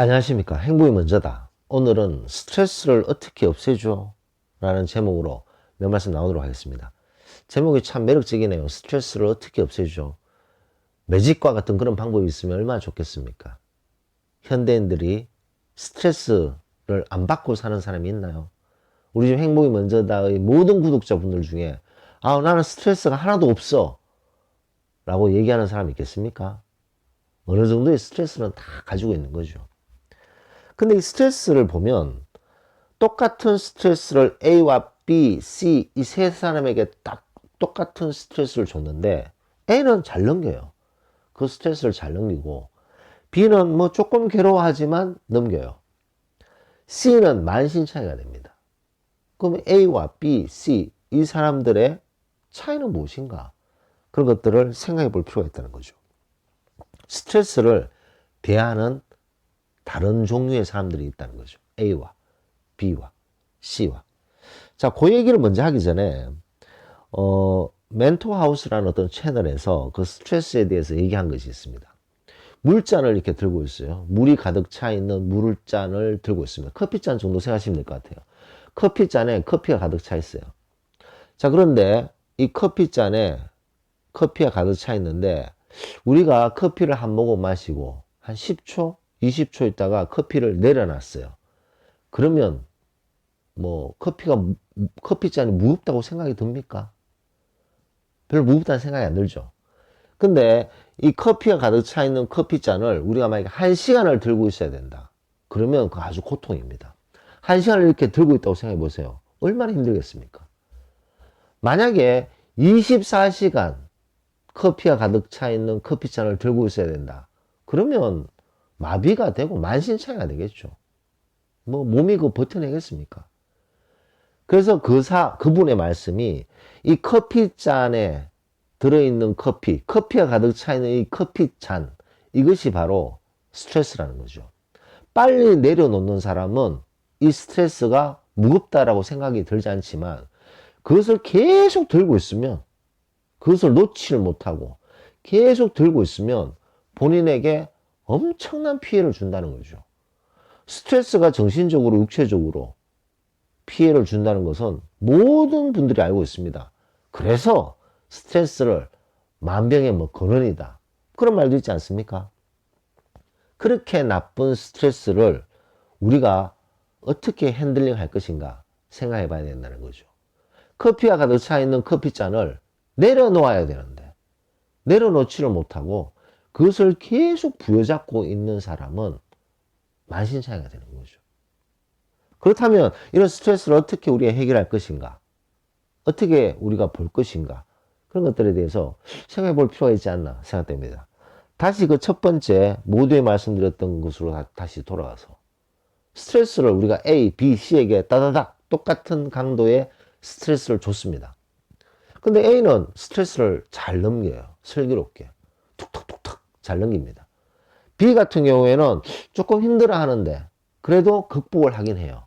안녕하십니까. 행복이 먼저다. 오늘은 스트레스를 어떻게 없애줘? 라는 제목으로 몇 말씀 나오도록 하겠습니다. 제목이 참 매력적이네요. 스트레스를 어떻게 없애줘? 매직과 같은 그런 방법이 있으면 얼마나 좋겠습니까? 현대인들이 스트레스를 안 받고 사는 사람이 있나요? 우리 집 행복이 먼저다의 모든 구독자분들 중에 나는 스트레스가 하나도 없어 라고 얘기하는 사람이 있겠습니까? 어느 정도의 스트레스는 다 가지고 있는 거죠. 근데 이 스트레스를 보면 똑같은 스트레스를 A와 B, C 이 세 사람에게 딱 똑같은 스트레스를 줬는데 A는 잘 넘겨요. 그 스트레스를 잘 넘기고 B는 뭐 조금 괴로워하지만 넘겨요. C는 만신창이가 됩니다. 그럼 A와 B, C 이 사람들의 차이는 무엇인가? 그런 것들을 생각해 볼 필요가 있다는 거죠. 스트레스를 대하는 다른 종류의 사람들이 있다는 거죠. A와 B와 C와. 자, 그 얘기를 먼저 하기 전에 멘토하우스라는 어떤 채널에서 그 스트레스에 대해서 얘기한 것이 있습니다. 물잔을 이렇게 들고 있어요. 물이 가득 차 있는 물잔을 들고 있습니다. 커피잔 정도 생각하시면 될 것 같아요. 커피잔에 커피가 가득 차 있어요. 자, 그런데 이 커피잔에 커피가 가득 차 있는데 우리가 커피를 한 모금 마시고 한 10초, 20초 있다가 커피를 내려놨어요. 그러면 뭐 커피잔이 무겁다고 생각이 듭니까? 별로 무겁다는 생각이 안 들죠. 근데 이 커피가 가득 차 있는 커피잔을 우리가 만약에 1시간을 들고 있어야 된다. 그러면 그거 아주 고통입니다. 1시간을 이렇게 들고 있다고 생각해 보세요. 얼마나 힘들겠습니까? 만약에 24시간 커피가 가득 차 있는 커피잔을 들고 있어야 된다. 그러면 마비가 되고 만신창이가 되겠죠. 뭐 몸이 그거 버텨내겠습니까? 그래서 그분의 말씀이 이 커피잔에 들어있는 커피가 가득 차 있는 이 커피잔, 이것이 바로 스트레스라는 거죠. 빨리 내려놓는 사람은 이 스트레스가 무겁다라고 생각이 들지 않지만 그것을 계속 들고 있으면 그것을 놓지를 못하고 계속 들고 있으면 본인에게 엄청난 피해를 준다는 거죠. 스트레스가 정신적으로, 육체적으로 피해를 준다는 것은 모든 분들이 알고 있습니다. 그래서 스트레스를 만병의 뭐 근원이다. 그런 말도 있지 않습니까? 그렇게 나쁜 스트레스를 우리가 어떻게 핸들링 할 것인가 생각해 봐야 된다는 거죠. 커피가 가득 차 있는 커피잔을 내려놓아야 되는데 내려놓지를 못하고 그것을 계속 부여잡고 있는 사람은 만신창이가 되는 거죠. 그렇다면 이런 스트레스를 어떻게 우리가 해결할 것인가? 어떻게 우리가 볼 것인가? 그런 것들에 대해서 생각해 볼 필요가 있지 않나 생각됩니다. 다시 그 첫 번째 모두에 말씀드렸던 것으로 다시 돌아가서 스트레스를 우리가 A, B, C에게 따다닥 똑같은 강도의 스트레스를 줬습니다. 근데 A는 스트레스를 잘 넘겨요. 슬기롭게. 툭툭툭툭 잘 넘깁니다. B 같은 경우에는 조금 힘들어 하는데 그래도 극복을 하긴 해요.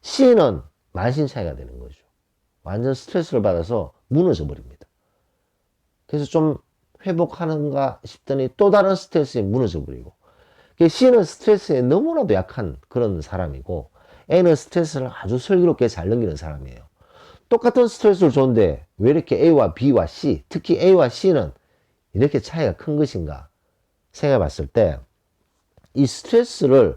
C는 만신창이가 되는 거죠. 완전 스트레스를 받아서 무너져 버립니다. 그래서 좀 회복하는가 싶더니 또 다른 스트레스에 무너져 버리고. C는 스트레스에 너무나도 약한 그런 사람이고 A는 스트레스를 아주 슬기롭게 잘 넘기는 사람이에요. 똑같은 스트레스를 줬는데 왜 이렇게 A와 B와 C, 특히 A와 C는 이렇게 차이가 큰 것인가 생각해 봤을 때 이 스트레스를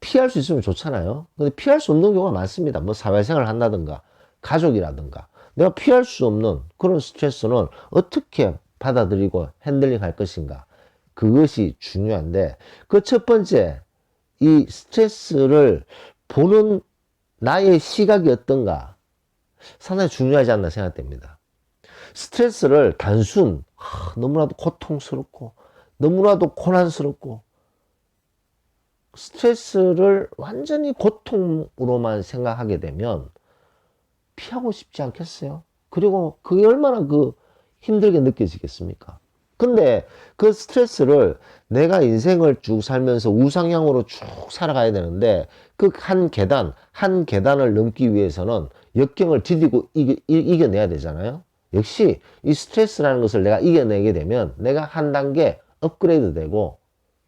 피할 수 있으면 좋잖아요. 근데 피할 수 없는 경우가 많습니다. 뭐 사회생활을 한다든가 가족이라든가 내가 피할 수 없는 그런 스트레스는 어떻게 받아들이고 핸들링 할 것인가, 그것이 중요한데 그 첫 번째 이 스트레스를 보는 나의 시각이 어떤가 상당히 중요하지 않나 생각됩니다. 스트레스를 단순 너무나도 고통스럽고 너무나도 고난스럽고 스트레스를 완전히 고통으로만 생각하게 되면 피하고 싶지 않겠어요? 그리고 그게 얼마나 힘들게 느껴지겠습니까? 근데 그 스트레스를 내가 인생을 쭉 살면서 우상향으로 쭉 살아가야 되는데 그 한 계단을 넘기 위해서는 역경을 디디고 이겨내야 되잖아요. 역시 이 스트레스라는 것을 내가 이겨내게 되면 내가 한 단계 업그레이드 되고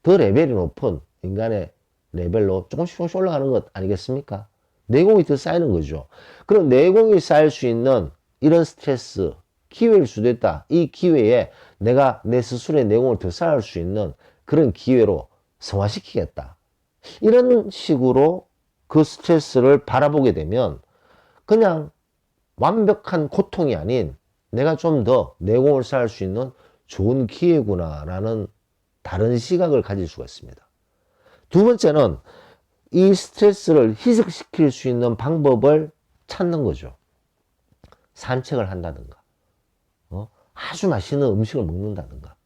더 레벨이 높은 인간의 레벨로 조금씩 올라가는 것 아니겠습니까? 내공이 더 쌓이는 거죠. 그럼 내공이 쌓일 수 있는 이런 스트레스, 기회일 수도 있다. 이 기회에 내가 내 스스로의 내공을 더 쌓을 수 있는 그런 기회로 성화시키겠다. 이런 식으로 그 스트레스를 바라보게 되면 그냥 완벽한 고통이 아닌 내가 좀 더 내공을 쌓을 수 있는 좋은 기회구나라는 다른 시각을 가질 수가 있습니다. 두 번째는 이 스트레스를 희석시킬 수 있는 방법을 찾는 거죠. 산책을 한다든가, 아주 맛있는 음식을 먹는다든가,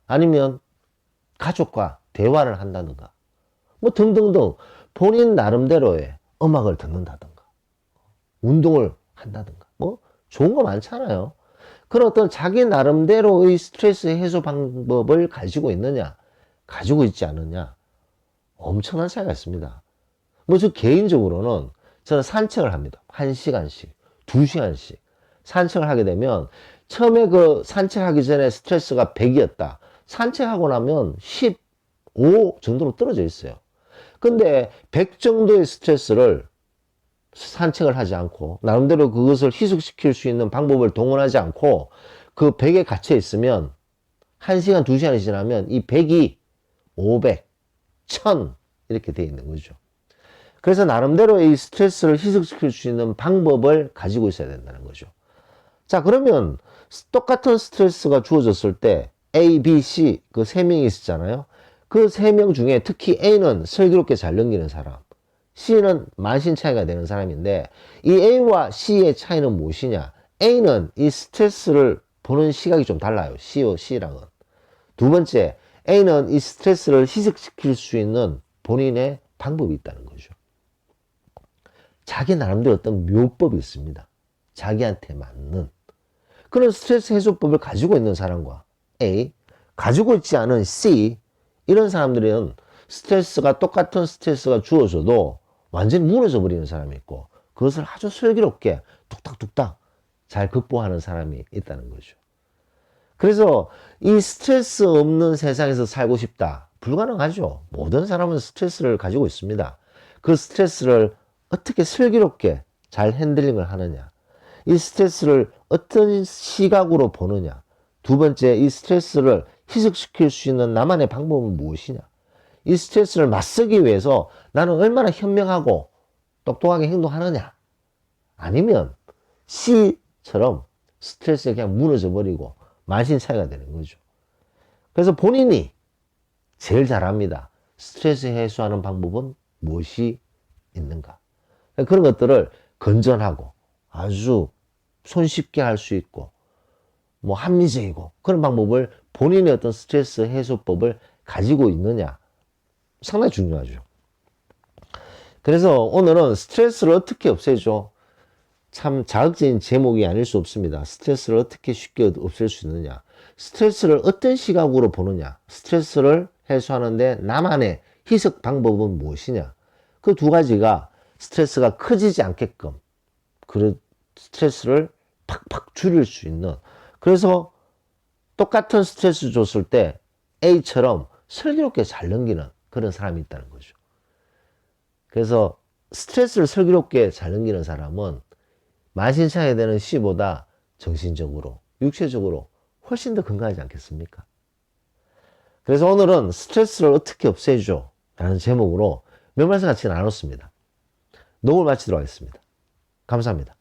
아니면 가족과 대화를 한다든가, 뭐 등등등 본인 나름대로의 음악을 듣는다든가, 운동을 한다든가, 뭐 좋은 거 많잖아요. 그런 어떤 자기 나름대로의 스트레스 해소 방법을 가지고 있느냐, 가지고 있지 않느냐, 엄청난 차이가 있습니다. 뭐 저 개인적으로는 저는 산책을 합니다. 1시간씩, 2시간씩 산책을 하게 되면 처음에 그 산책하기 전에 스트레스가 100이었다. 산책하고 나면 15 정도로 떨어져 있어요. 근데 100 정도의 스트레스를 산책을 하지 않고 나름대로 그것을 희석시킬 수 있는 방법을 동원하지 않고 그 100에 갇혀 있으면 1시간, 2시간이 지나면 이 100이 500, 1000 이렇게 돼 있는 거죠. 그래서 나름대로 이 스트레스를 희석시킬 수 있는 방법을 가지고 있어야 된다는 거죠. 자, 그러면 똑같은 스트레스가 주어졌을 때 A, B, C 그 세 명이 있었잖아요. 그 세 명 중에 특히 A는 슬기롭게 잘 넘기는 사람, C는 만신 차이가 되는 사람인데 이 A와 C의 차이는 무엇이냐? A는 이 스트레스를 보는 시각이 좀 달라요. C랑은. 두 번째, A는 이 스트레스를 희석시킬 수 있는 본인의 방법이 있다는 거죠. 자기 나름대로 어떤 묘법이 있습니다. 자기한테 맞는 그런 스트레스 해소법을 가지고 있는 사람과 A, 가지고 있지 않은 C, 이런 사람들은 스트레스가 똑같은 스트레스가 주어져도 완전히 무너져 버리는 사람이 있고 그것을 아주 슬기롭게 뚝딱뚝딱 잘 극복하는 사람이 있다는 거죠. 그래서 이 스트레스 없는 세상에서 살고 싶다. 불가능하죠. 모든 사람은 스트레스를 가지고 있습니다. 그 스트레스를 어떻게 슬기롭게 잘 핸들링을 하느냐. 이 스트레스를 어떤 시각으로 보느냐. 두 번째, 이 스트레스를 희석시킬 수 있는 나만의 방법은 무엇이냐. 이 스트레스를 맞서기 위해서 나는 얼마나 현명하고 똑똑하게 행동하느냐. 아니면 C처럼 스트레스에 그냥 무너져 버리고 만신 차이가 되는 거죠. 그래서 본인이 제일 잘합니다. 스트레스 해소하는 방법은 무엇이 있는가. 그런 것들을 건전하고 아주 손쉽게 할 수 있고 뭐 합리적이고 그런 방법을 본인의 어떤 스트레스 해소법을 가지고 있느냐 상당히 중요하죠. 그래서 오늘은 스트레스를 어떻게 없애죠? 참 자극적인 제목이 아닐 수 없습니다. 스트레스를 어떻게 쉽게 없앨 수 있느냐, 스트레스를 어떤 시각으로 보느냐, 스트레스를 해소하는데 나만의 희석 방법은 무엇이냐, 그 두 가지가 스트레스가 커지지 않게끔 그 스트레스를 팍팍 줄일 수 있는, 그래서 똑같은 스트레스 줬을 때 A처럼 슬기롭게 잘 넘기는 그런 사람이 있다는 거죠. 그래서 스트레스를 슬기롭게 잘 넘기는 사람은 만신창이 되는 C보다 정신적으로, 육체적으로 훨씬 더 건강하지 않겠습니까? 그래서 오늘은 스트레스를 어떻게 없애죠? 라는 제목으로 몇 말씀 같이 나눴습니다. 녹음을 마치도록 하겠습니다. 감사합니다.